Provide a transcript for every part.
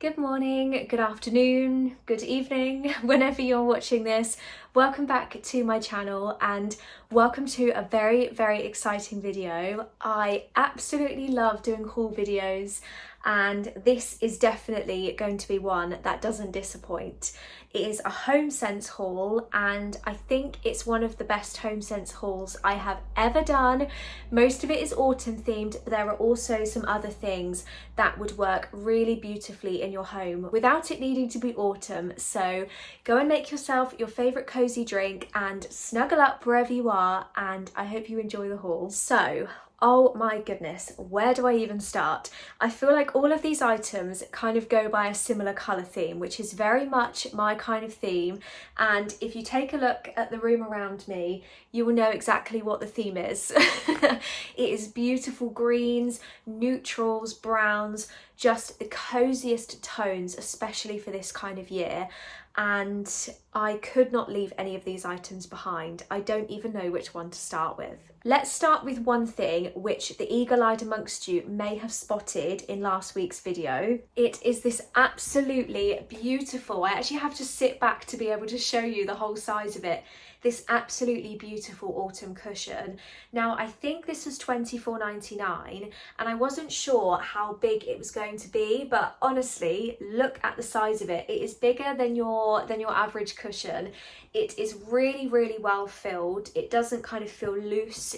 Good morning, good afternoon, good evening, whenever you're watching this. Welcome back to my channel and welcome to a very exciting video. I absolutely love doing haul videos and this is definitely going to be one that doesn't disappoint. It is a Homesense haul and I think it's one of the best Homesense hauls I have ever done. Most of it is autumn themed, but there are also some other things that would work really beautifully in your home without it needing to be autumn. So go and make yourself your favourite cosy drink and snuggle up wherever you are, and I hope you enjoy the haul. So, oh my goodness, where do I even start? I feel like all of these items kind of go by a similar colour theme, which is very much my kind of theme. And if you take a look at the room around me, you will know exactly what the theme is. It is beautiful greens, neutrals, browns, just the coziest tones, especially for this kind of year. And I could not leave any of these items behind. I don't even know which one to start with. Let's start with one thing which the eagle-eyed amongst you may have spotted in last week's video. It is this absolutely beautiful, I actually have to sit back to be able to show you the whole size of it, this absolutely beautiful autumn cushion. Now I think this was £24.99 and I wasn't sure how big it was going to be, but honestly look at the size of it. It is bigger than your average cushion. It is really well filled. It doesn't kind of feel loose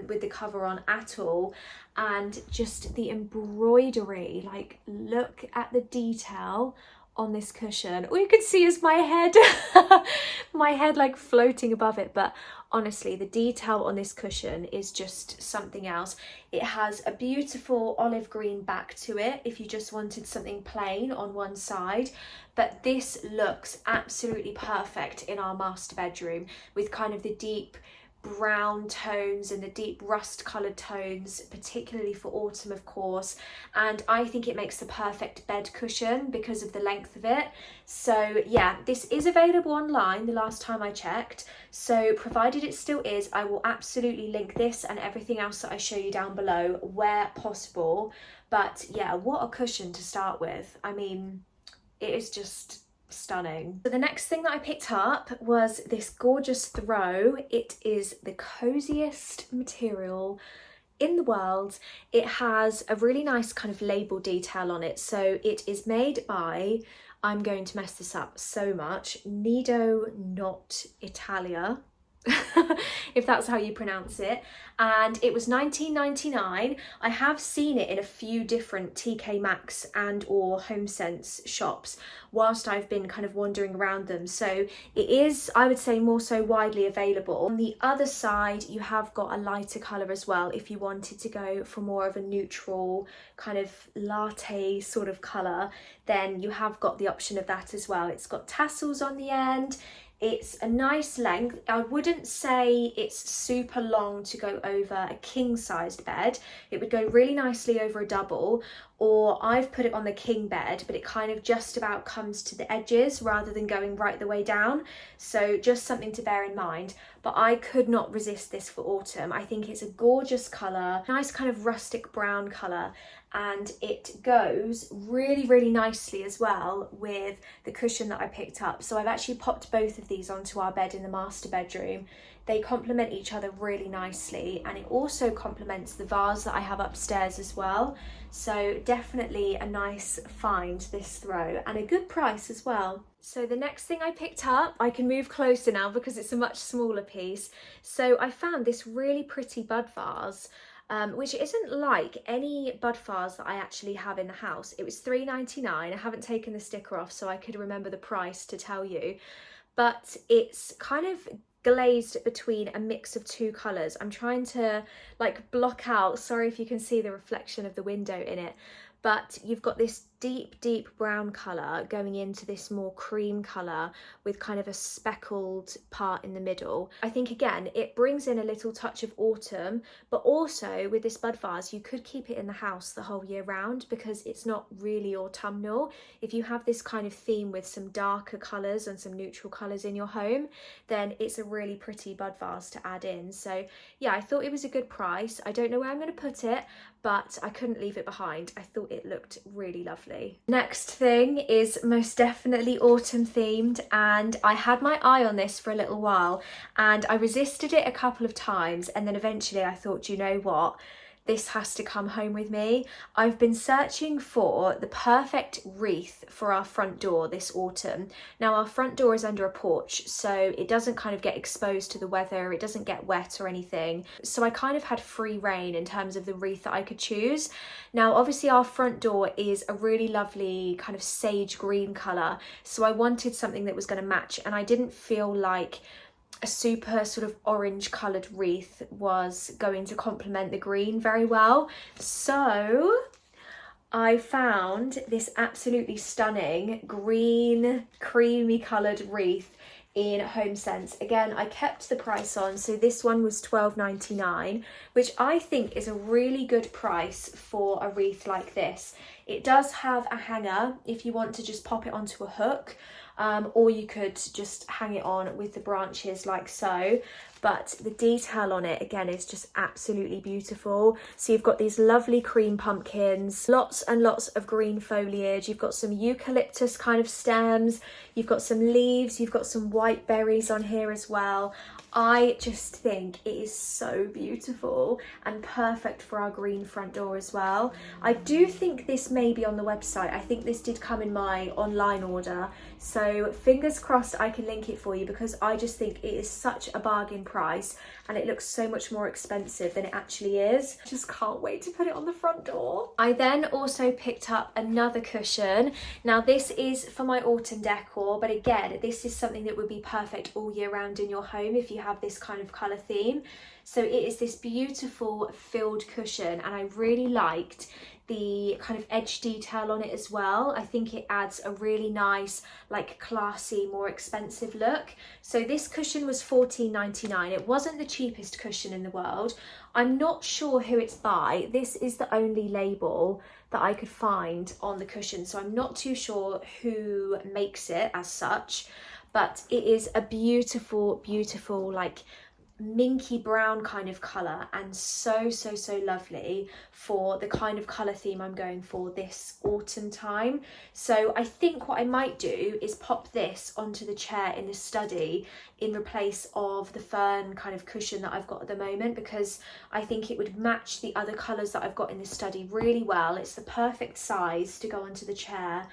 with the cover on at all, and just the embroidery, like look at the detail on this cushion. All you can see is my head my head like floating above it, but honestly the detail on this cushion is just something else. It has a beautiful olive green back to it if you just wanted something plain on one side, but this looks absolutely perfect in our master bedroom with kind of the deep brown tones and the deep rust coloured tones, particularly for autumn of course, and I think it makes the perfect bed cushion because of the length of it. So yeah, this is available online the last time I checked, so provided it still is, I will absolutely link this and everything else that I show you down below where possible. But yeah, what a cushion to start with. I mean, it is just stunning. So the next thing that I picked up was this gorgeous throw. It is the coziest material in the world. It has a really nice kind of label detail on it. So it is made by, I'm going to mess this up so much, Nido Not Italia. If that's how you pronounce it, and it was £19.99. I have seen it in a few different TK Maxx and or Homesense shops whilst I've been kind of wandering around them, so it is, I would say, more so widely available. On the other side you have got a lighter colour as well if you wanted to go for more of a neutral kind of latte sort of colour, then you have got the option of that as well. It's got tassels on the end. It's a nice length. I wouldn't say it's super long to go over a king-sized bed. It would go really nicely over a double, or I've put it on the king bed, but it kind of just about comes to the edges rather than going right the way down. So just something to bear in mind. But I could not resist this for autumn. I think it's a gorgeous colour, nice kind of rustic brown colour, and it goes really nicely as well with the cushion that I picked up. So I've actually popped both of these onto our bed in the master bedroom. They complement each other really nicely, and it also complements the vase that I have upstairs as well. So definitely a nice find, this throw, and a good price as well. So the next thing I picked up, I can move closer now because it's a much smaller piece. So I found this really pretty bud vase, which isn't like any bud vase that I actually have in the house. It was £3.99. I haven't taken the sticker off so I could remember the price to tell you, but it's kind of glazed between a mix of two colours. I'm trying to like block out, sorry if you can see the reflection of the window in it, but you've got this deep brown colour going into this more cream colour with kind of a speckled part in the middle. I think again it brings in a little touch of autumn, but also with this bud vase you could keep it in the house the whole year round because it's not really autumnal. If you have this kind of theme with some darker colours and some neutral colours in your home, then it's a really pretty bud vase to add in. So yeah, I thought it was a good price. I don't know where I'm going to put it, but I couldn't leave it behind. I thought it looked really lovely. lovely. Next thing is most definitely autumn themed, and I had my eye on this for a little while and I resisted it a couple of times, and then eventually I thought, you know what? This has to come home with me. I've been searching for the perfect wreath for our front door this autumn. Now our front door is under a porch, so it doesn't kind of get exposed to the weather, it doesn't get wet or anything. So I kind of had free reign in terms of the wreath that I could choose. Now obviously our front door is a really lovely kind of sage green colour, so I wanted something that was going to match, and I didn't feel like a super sort of orange coloured wreath was going to complement the green very well. So I found this absolutely stunning green creamy coloured wreath in Homesense. Again, I kept the price on, so this one was $12.99, which I think is a really good price for a wreath like this. It does have a hanger if you want to just pop it onto a hook, or you could just hang it on with the branches like so. But the detail on it again is just absolutely beautiful. So you've got these lovely cream pumpkins, lots and lots of green foliage, you've got some eucalyptus kind of stems, you've got some leaves, you've got some white berries on here as well. I just think it is so beautiful and perfect for our green front door as well. I do think this may be on the website. I think this did come in my online order, so fingers crossed I can link it for you, because I just think it is such a bargain price and it looks so much more expensive than it actually is. Just can't wait to put it on the front door. I then also picked up another cushion. Now this is for my autumn decor, but again, this is something that would be perfect all year round in your home if you have this kind of colour theme. So it is this beautiful filled cushion, and I really liked the kind of edge detail on it as well. I think it adds a really nice, like classy, more expensive look. So this cushion was $14.99. It wasn't the cheapest cushion in the world. I'm not sure who it's by. This is the only label that I could find on the cushion, so I'm not too sure who makes it as such, but it is a beautiful, beautiful, like minky brown kind of colour, and so lovely for the kind of colour theme I'm going for this autumn time. So I think what I might do is pop this onto the chair in the study in place of the fern kind of cushion that I've got at the moment, because I think it would match the other colours that I've got in the study really well. It's the perfect size to go onto the chair,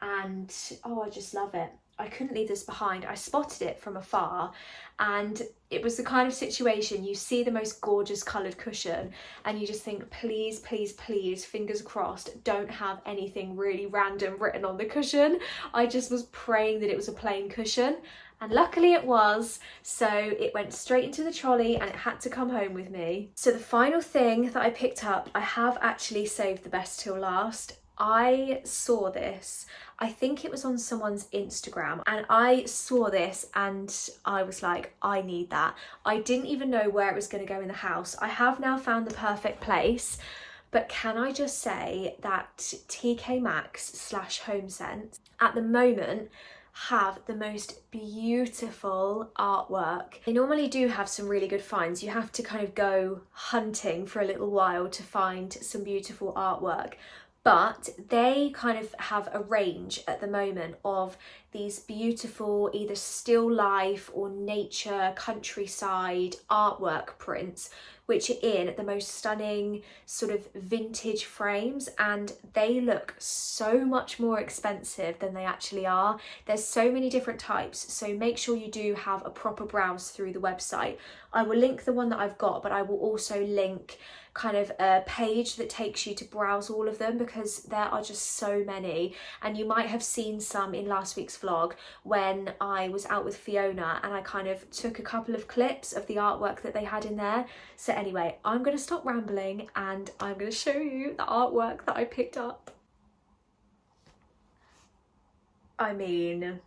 and oh, I just love it. I couldn't leave this behind. I spotted it from afar, and it was the kind of situation, you see the most gorgeous coloured cushion and you just think, please, please, please, fingers crossed, don't have anything really random written on the cushion. I just was praying that it was a plain cushion, and luckily it was. So it went straight into the trolley and it had to come home with me. So the final thing that I picked up, I have actually saved the best till last. I saw this, I think it was on someone's Instagram, and I saw this and I was like, I need that. I didn't even know where it was going to go in the house. I have now found the perfect place, but can I just say that TK Maxx / Homesense at the moment have the most beautiful artwork. They normally do have some really good finds. You have to kind of go hunting for a little while to find some beautiful artwork. But they kind of have a range at the moment of these beautiful either still life or nature, countryside artwork prints, which are in the most stunning sort of vintage frames, and they look so much more expensive than they actually are. There's so many different types, so make sure you do have a proper browse through the website. I will link the one that I've got, but I will also link kind of a page that takes you to browse all of them, because there are just so many. And you might have seen some in last week's vlog when I was out with Fiona and I kind of took a couple of clips of the artwork that they had in there. So anyway, I'm going to stop rambling and I'm going to show you the artwork that I picked up. I mean,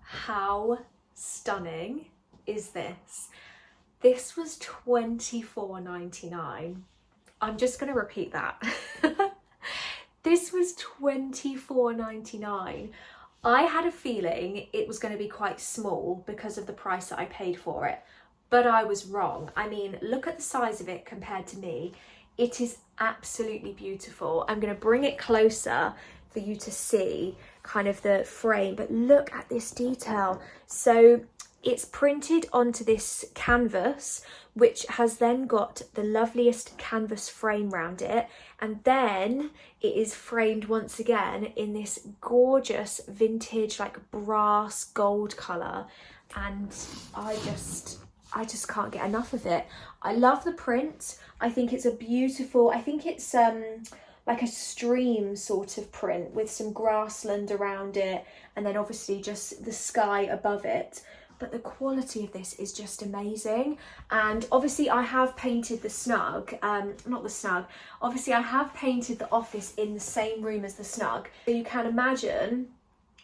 how stunning is this? This was $24.99. I'm just going to repeat that. This was $24.99. I had a feeling it was going to be quite small because of the price that I paid for it, but I was wrong. I mean, look at the size of it compared to me. It is absolutely beautiful. I'm going to bring it closer for you to see kind of the frame, but look at this detail. So it's printed onto this canvas, which has then got the loveliest canvas frame around it, and then it is framed once again in this gorgeous vintage like brass gold colour, and I just can't get enough of it. I love the print. I think it's a beautiful, I think it's like a stream sort of print with some grassland around it, and then obviously just the sky above it. But the quality of this is just amazing. And obviously I have painted the snug, not the snug, obviously I have painted the office in the same room as the snug. So you can imagine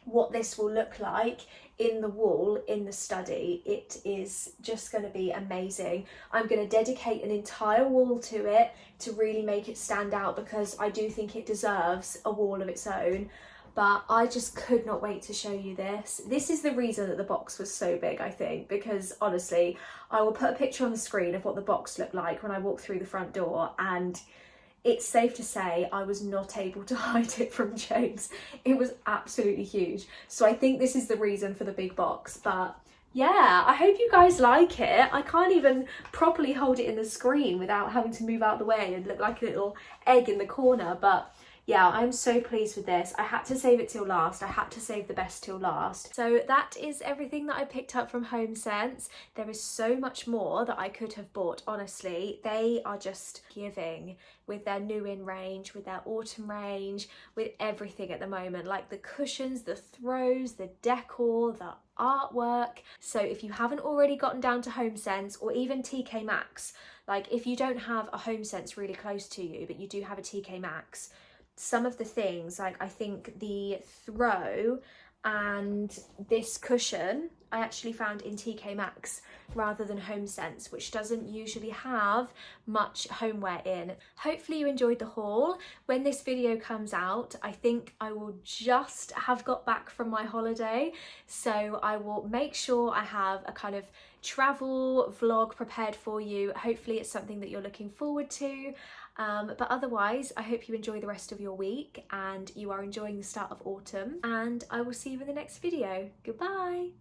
what this will look like in the wall in the study. It is just going to be amazing. I'm going to dedicate an entire wall to it to really make it stand out, because I do think it deserves a wall of its own. But I just could not wait to show you this. This is the reason that the box was so big, I think, because honestly, I will put a picture on the screen of what the box looked like when I walked through the front door, and it's safe to say I was not able to hide it from James. It was absolutely huge. So I think this is the reason for the big box. But yeah, I hope you guys like it. I can't even properly hold it in the screen without having to move out the way and look like a little egg in the corner. But yeah, I'm so pleased with this. I had to save it till last. I had to save the best till last. So that is everything that I picked up from Homesense. There is so much more that I could have bought, honestly. They are just giving with their new in range, with their autumn range, with everything at the moment, like the cushions, the throws, the decor, the artwork. So if you haven't already gotten down to Homesense or even TK Maxx, like if you don't have a Homesense really close to you, but you do have a TK Maxx, some of the things, like I think the throw and this cushion I actually found in TK Maxx rather than Homesense, which doesn't usually have much homeware in. Hopefully you enjoyed the haul. When this video comes out, I think I will just have got back from my holiday, so I will make sure I have a kind of travel vlog prepared for you. Hopefully it's something that you're looking forward to. But otherwise, I hope you enjoy the rest of your week and you are enjoying the start of autumn, and I will see you in the next video. Goodbye.